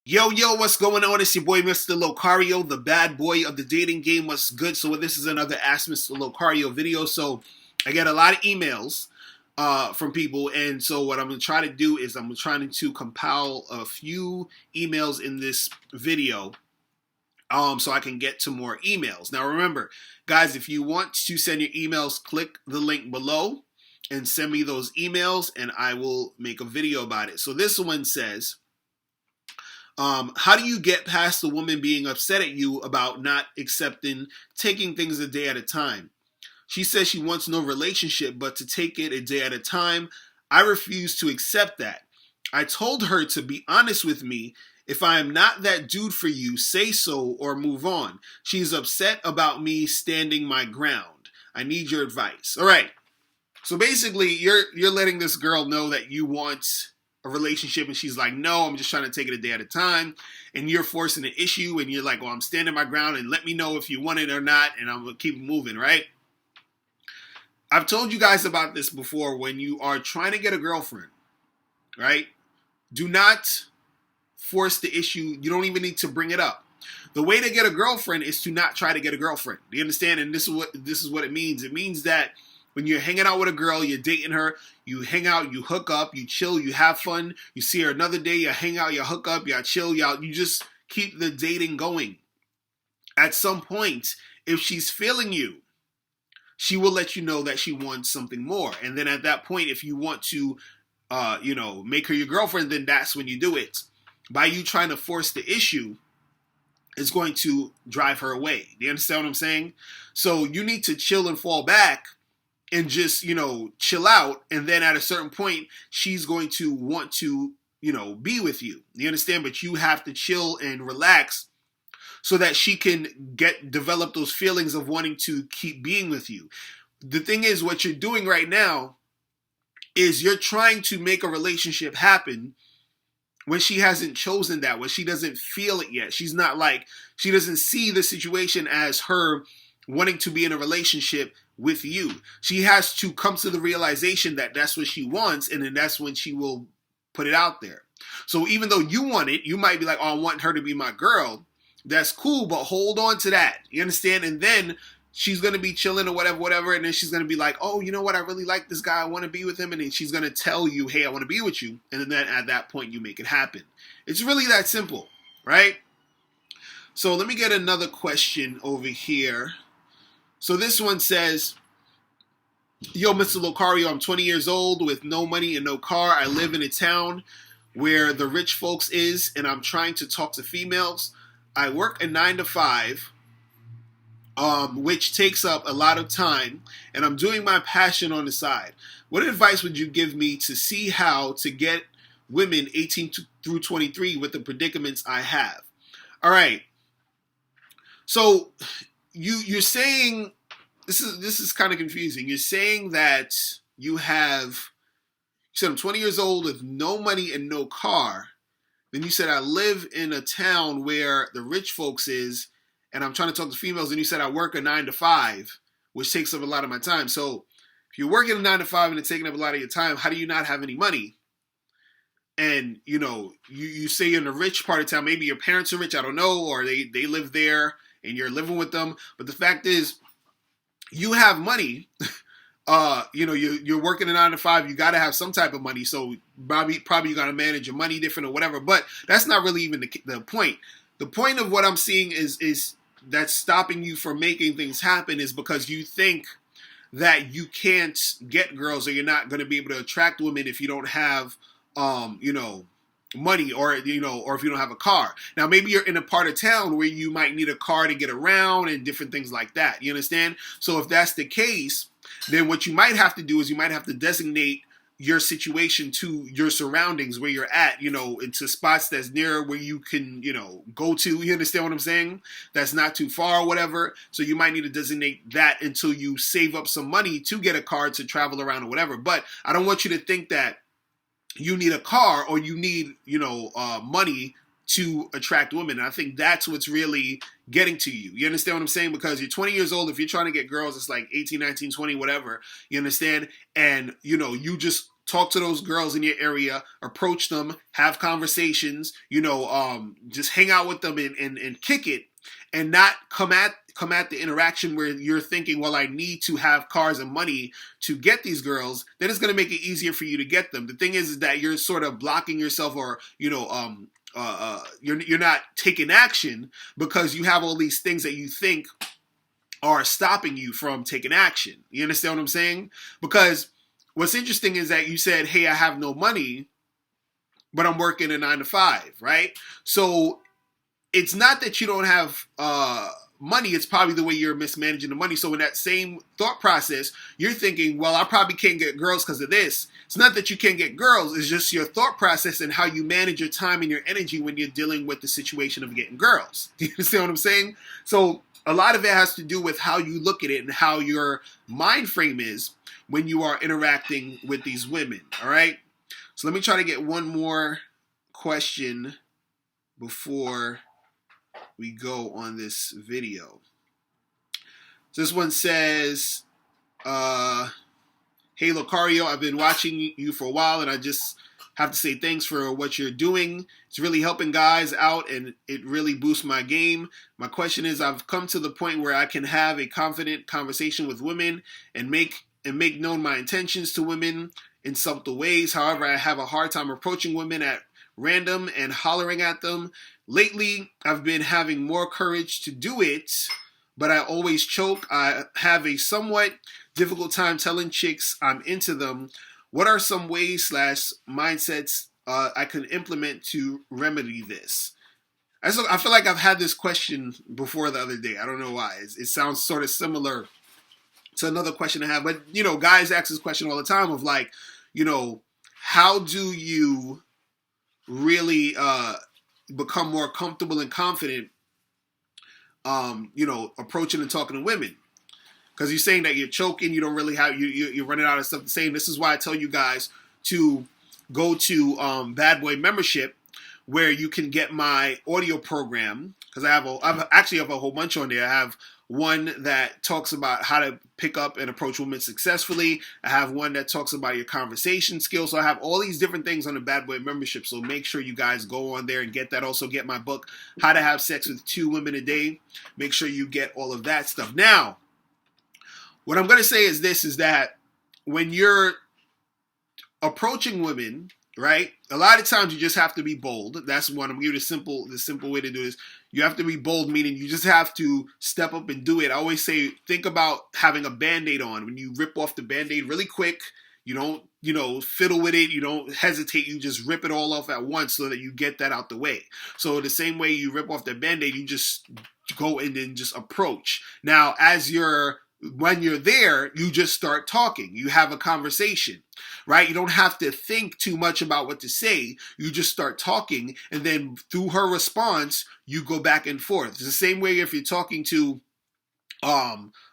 Yo, what's going on? It's your boy, Mr. Locario, the bad boy of the dating game. What's good? So this is another Ask Mr. Locario video. So I get a lot of emails from people. And so what I'm going to try to do is I'm trying to compile a few emails in this video so I can get to more emails. Now remember, guys, if you want to send your emails, click the link below and send me those emails and I will make a video about it. So this one says, how do you get past the woman being upset at you about not accepting taking things a day at a time? She says she wants no relationship, but to take it a day at a time. I refuse to accept that. I told her to be honest with me. If I am not that dude for you, say so or move on. She's upset about me standing my ground. I need your advice. All right. So basically, you're letting this girl know that you want a relationship, and she's like, no, I'm just trying to take it a day at a time. And you're forcing an issue, and you're like, well, I'm standing my ground, and let me know if you want it or not, and I'm gonna keep moving, right? I've told you guys about this before. When you are trying to get a girlfriend, right? Do not force the issue. You don't even need to bring it up. The way to get a girlfriend is to not try to get a girlfriend. Do you understand? And this is what it means. It means that when you're hanging out with a girl, you're dating her, you hang out, you hook up, you chill, you have fun, you see her another day, you hang out, you hook up, you chill, you just keep the dating going. At some point, if she's feeling you, she will let you know that she wants something more. And then at that point, if you want to, make her your girlfriend, then that's when you do it. By you trying to force the issue, it's going to drive her away. Do you understand what I'm saying? So you need to chill and fall back and just, chill out. And then at a certain point, she's going to want to, be with you. You understand? But you have to chill and relax so that she can develop those feelings of wanting to keep being with you. The thing is, what you're doing right now is you're trying to make a relationship happen when she hasn't chosen that, when she doesn't feel it yet. She doesn't see the situation as her wanting to be in a relationship with you. She has to come to the realization that that's what she wants, and then that's when she will put it out there. So even though you want it, you might be like, oh, I want her to be my girl. That's cool, but hold on to that. You understand? And then she's going to be chilling or whatever, and then she's going to be like, oh, you know what? I really like this guy. I want to be with him. And then she's going to tell you, hey, I want to be with you. And then at that point, you make it happen. It's really that simple, right? So let me get another question over here. So this one says, yo, Mr. Locario, I'm 20 years old with no money and no car. I live in a town where the rich folks is, and I'm trying to talk to females. I work a 9 to 5, which takes up a lot of time, and I'm doing my passion on the side. What advice would you give me to see how to get women 18 through 23 with the predicaments I have? All right. So you're saying, this is kind of confusing. You're saying that you said I'm 20 years old with no money and no car. Then you said I live in a town where the rich folks is, and I'm trying to talk to females. And you said I work a 9 to 5, which takes up a lot of my time. So if you're working a 9 to 5 and it's taking up a lot of your time, how do you not have any money? And, you say you're in a rich part of town. Maybe your parents are rich, I don't know, or they live there and you're living with them. But the fact is, you have money. You're working a 9 to 5. You got to have some type of money. So probably you got to manage your money different or whatever. But that's not really even the point. The point of what I'm seeing is that's stopping you from making things happen is because you think that you can't get girls, or you're not going to be able to attract women if you don't have, money, or if you don't have a car. Now, maybe you're in a part of town where you might need a car to get around and different things like that. You understand? So if that's the case, then what you might have to do is you might have to designate your situation to your surroundings where you're at, into spots that's near where you can, go to. You understand what I'm saying? That's not too far or whatever. So you might need to designate that until you save up some money to get a car to travel around or whatever. But I don't want you to think that you need a car or you need, money to attract women. And I think that's what's really getting to you. You understand what I'm saying? Because you're 20 years old. If you're trying to get girls, it's like 18, 19, 20, whatever. You understand? And, you just talk to those girls in your area, approach them, have conversations, just hang out with them and kick it, and not come at the interaction where you're thinking, well, I need to have cars and money to get these girls. Then it's going to make it easier for you to get them. The thing is that you're sort of blocking yourself, or you're not taking action because you have all these things that you think are stopping you from taking action. You understand what I'm saying? Because what's interesting is that you said, hey, I have no money, but I'm working a 9 to 5, right? So it's not that you don't have money, it's probably the way you're mismanaging the money. So in that same thought process, you're thinking, well, I probably can't get girls because of this. It's not that you can't get girls, it's just your thought process and how you manage your time and your energy when you're dealing with the situation of getting girls. Do you understand what I'm saying? So a lot of it has to do with how you look at it and how your mind frame is when you are interacting with these women, all right? So let me try to get one more question before we go on this video. So this one says, hey Locario, I've been watching you for a while and I just have to say thanks for what you're doing. It's really helping guys out and it really boosts my game. My question is, I've come to the point where I can have a confident conversation with women and make known my intentions to women in subtle ways. However, I have a hard time approaching women at random and hollering at them. Lately, I've been having more courage to do it, but I always choke. I have a somewhat difficult time telling chicks I'm into them. What are some ways / mindsets I can implement to remedy this? I feel like I've had this question before the other day. I don't know why. It sounds sort of similar to another question I have. But, guys ask this question all the time of like, how do you really become more comfortable and confident, approaching and talking to women? Because you're saying that you're choking, you don't really have, you're running out of stuff to say. This is why I tell you guys to go to Bad Boy Membership, where you can get my audio program. Because I actually have a whole bunch on there. I have one that talks about how to pick up and approach women successfully. I have one that talks about your conversation skills. So I have all these different things on the Bad Boy Membership. So make sure you guys go on there and get that. Also get my book, How to Have Sex with 2 Women a Day. Make sure you get all of that stuff. Now, what I'm going to say is this, is that when you're approaching women, right, a lot of times you just have to be bold. That's one. I'm going to give you the simple way to do this. You have to be bold, meaning you just have to step up and do it. I always say, think about having a Band-Aid on. When you rip off the Band-Aid really quick, you don't, fiddle with it. You don't hesitate. You just rip it all off at once so that you get that out the way. So the same way you rip off the Band-Aid, you just go in and just approach. Now, when you're there, you just start talking. You have a conversation, right? You don't have to think too much about what to say. You just start talking, and then through her response, you go back and forth. It's the same way if you're talking to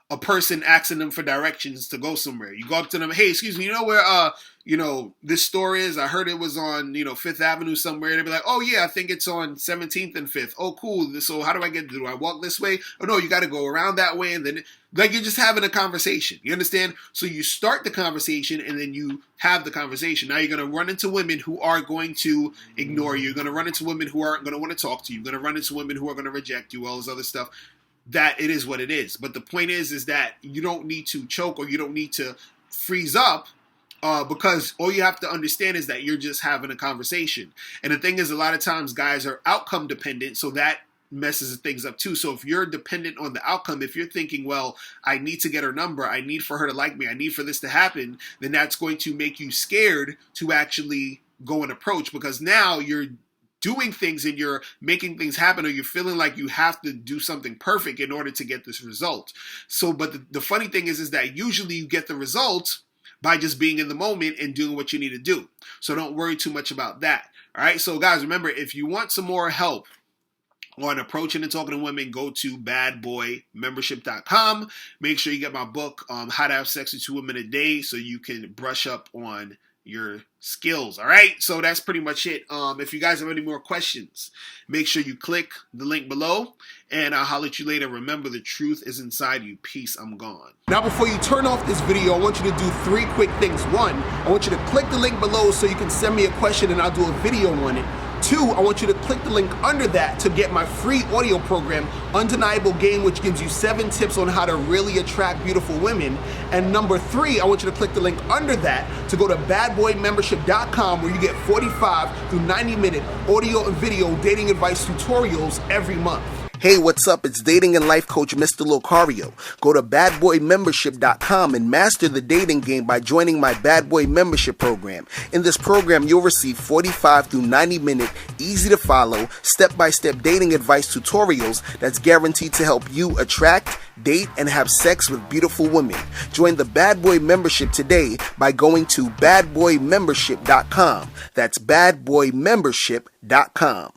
a person, asking them for directions to go somewhere. You go up to them, hey, excuse me, you know where this store is? I heard it was on, 5th Avenue somewhere. They'll be like, oh yeah, I think it's on 17th and 5th. Oh, cool. So how do I get, do I walk this way? Oh no, you got to go around that way. And then like you're just having a conversation. You understand? So you start the conversation and then you have the conversation. Now you're going to run into women who are going to ignore you. You're going to run into women who aren't going to want to talk to you. You're going to run into women who are going to reject you, all this other stuff. That it is what it is. But the point is that you don't need to choke or you don't need to freeze up because all you have to understand is that you're just having a conversation. And the thing is, a lot of times guys are outcome dependent, so that messes things up too. So if you're dependent on the outcome, if you're thinking, well, I need to get her number, I need for her to like me, I need for this to happen, then that's going to make you scared to actually go and approach, because now you're doing things and you're making things happen, or you're feeling like you have to do something perfect in order to get this result. So, but the funny thing is that usually you get the result by just being in the moment and doing what you need to do. So don't worry too much about that. All right. So guys, remember, if you want some more help on approaching and talking to women, go to badboymembership.com. Make sure you get my book, How to Have Sex with 2 Women a Day, so you can brush up on your skills. All right, so that's pretty much it. If you guys have any more questions, make sure you click the link below, and I'll holler at you later. Remember, the truth is inside you. Peace. I'm gone. Now, before you turn off this video, I want you to do 3 quick things. 1, I want you to click the link below so you can send me a question and I'll do a video on it. 2, I want you to click the link under that to get my free audio program, Undeniable Game, which gives you 7 tips on how to really attract beautiful women. And number 3, I want you to click the link under that to go to badboymembership.com, where you get 45 through 90-minute audio and video dating advice tutorials every month. Hey, what's up? It's dating and life coach Mr. Locario. Go to badboymembership.com and master the dating game by joining my Bad Boy Membership program. In this program, you'll receive 45 through 90-minute, easy-to-follow, step-by-step dating advice tutorials that's guaranteed to help you attract, date, and have sex with beautiful women. Join the Bad Boy Membership today by going to badboymembership.com. That's badboymembership.com.